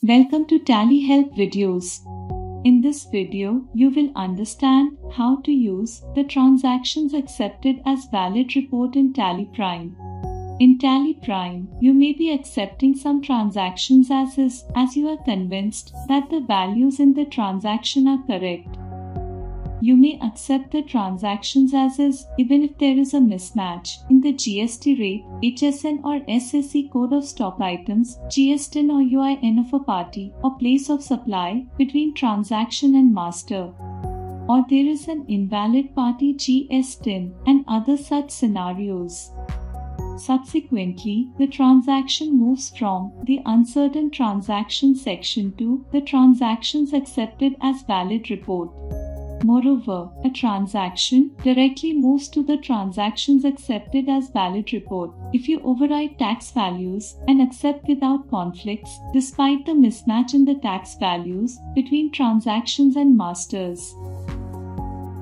Welcome to Tally Help videos. In this video, you will understand how to use the transactions accepted as valid report in TallyPrime. In TallyPrime, you may be accepting some transactions as is, as you are convinced that the values in the transaction are correct. You may accept the transactions as is even if there is a mismatch in the GST rate, HSN or SAC code of stock items, GSTIN or UIN of a party or place of supply between transaction and master, or there is an invalid party GSTIN and other such scenarios. Subsequently, the transaction moves from the uncertain transaction section to the transactions accepted as valid report. Moreover, a transaction directly moves to the transactions accepted as valid report if you override tax values and accept without conflicts despite the mismatch in the tax values between transactions and masters.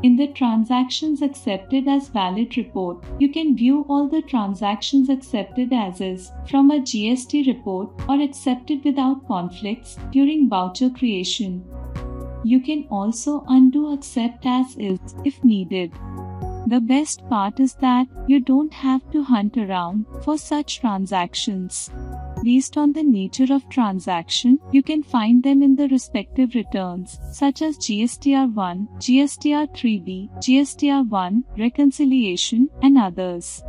In the transactions accepted as valid report, you can view all the transactions accepted as is from a GST report or accepted without conflicts during voucher creation. You can also undo accept as is if needed. The best part is that you don't have to hunt around for such transactions. Based on the nature of transaction, you can find them in the respective returns, such as GSTR1, GSTR3B, GSTR1, reconciliation, and others.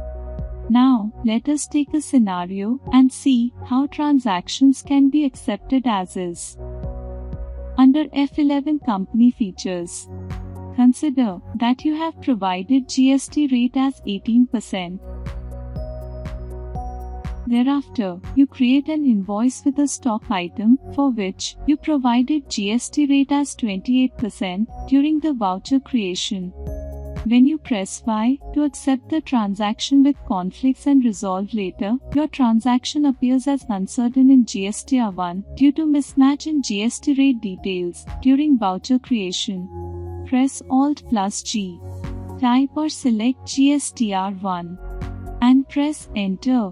Now, let us take a scenario and see how transactions can be accepted as is. Under F11 Company Features, consider that you have provided GST rate as 18%. Thereafter, you create an invoice with a stock item for which you provided GST rate as 28% during the voucher creation. When you press Y to accept the transaction with conflicts and resolve later, your transaction appears as uncertain in GSTR1 due to mismatch in GST rate details during voucher creation. Press Alt plus G. Type or select GSTR1 and press Enter.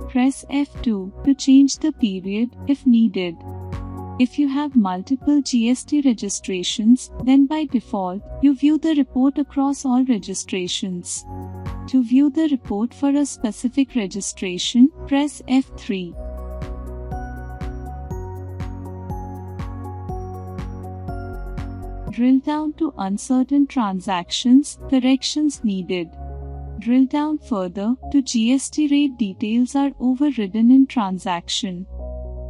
Press F2 to change the period if needed. If you have multiple GST registrations, then by default, you view the report across all registrations. To view the report for a specific registration, press F3. Drill down to uncertain transactions, corrections needed. Drill down further to GST rate details are overridden in transaction.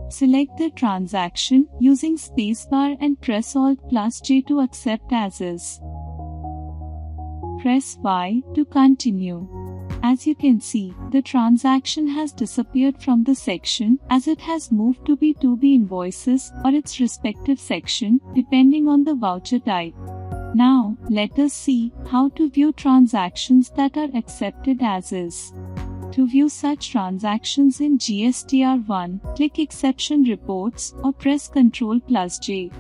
Select the transaction using spacebar and press Alt plus J to accept as is. Press Y to continue. As you can see, the transaction has disappeared from the section as it has moved to be 2B invoices or its respective section depending on the voucher type. Now, let us see how to view transactions that are accepted as is. To view such transactions in GSTR1, click Exception Reports or press Ctrl plus J.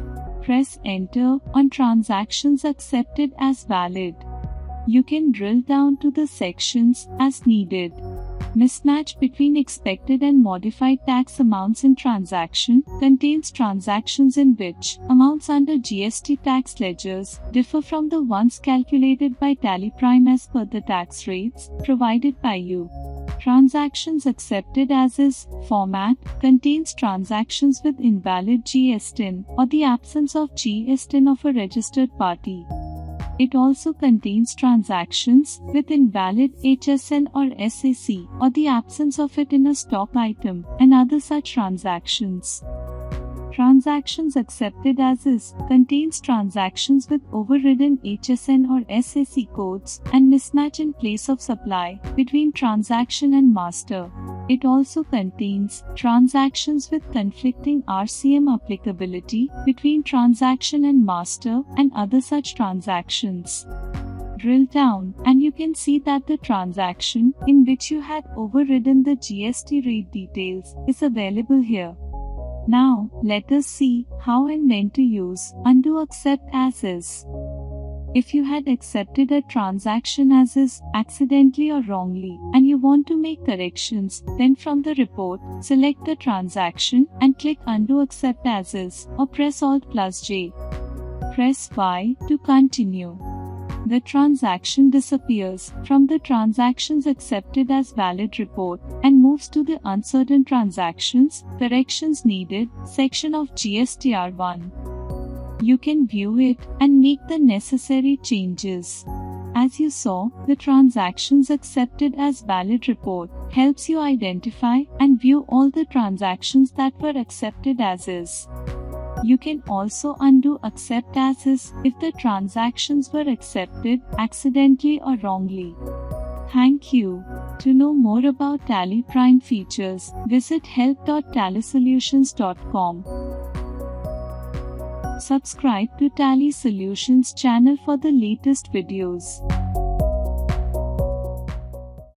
Press Enter on transactions accepted as valid. You can drill down to the sections as needed. Mismatch between expected and modified tax amounts in transaction contains transactions in which amounts under GST tax ledgers differ from the ones calculated by TallyPrime as per the tax rates provided by you. Transactions accepted as is format contains transactions with invalid GSTIN or the absence of GSTIN of a registered party. It also contains transactions with invalid HSN or SAC or the absence of it in a stock item and other such transactions. Transactions accepted as is contains transactions with overridden HSN or SAC codes and mismatch in place of supply between transaction and master. It also contains transactions with conflicting RCM applicability between transaction and master and other such transactions. Drill down and you can see that the transaction in which you had overridden the GST rate details is available here. Now, let us see how and when to use undo accept as is. If you had accepted a transaction as is, accidentally or wrongly, and you want to make corrections, then from the report, select the transaction and click Undo Accept As Is, or press Alt+J. Press Y to continue. The transaction disappears from the Transactions Accepted as Valid report and moves to the Uncertain Transactions, Corrections Needed section of GSTR1. You can view it and make the necessary changes. As you saw, the Transactions Accepted as Valid report helps you identify and view all the transactions that were accepted as is. You can also undo Accept As Is if the transactions were accepted accidentally or wrongly. Thank you. To know more about TallyPrime features, visit help.tallysolutions.com. Subscribe to Tally Solutions channel for the latest videos.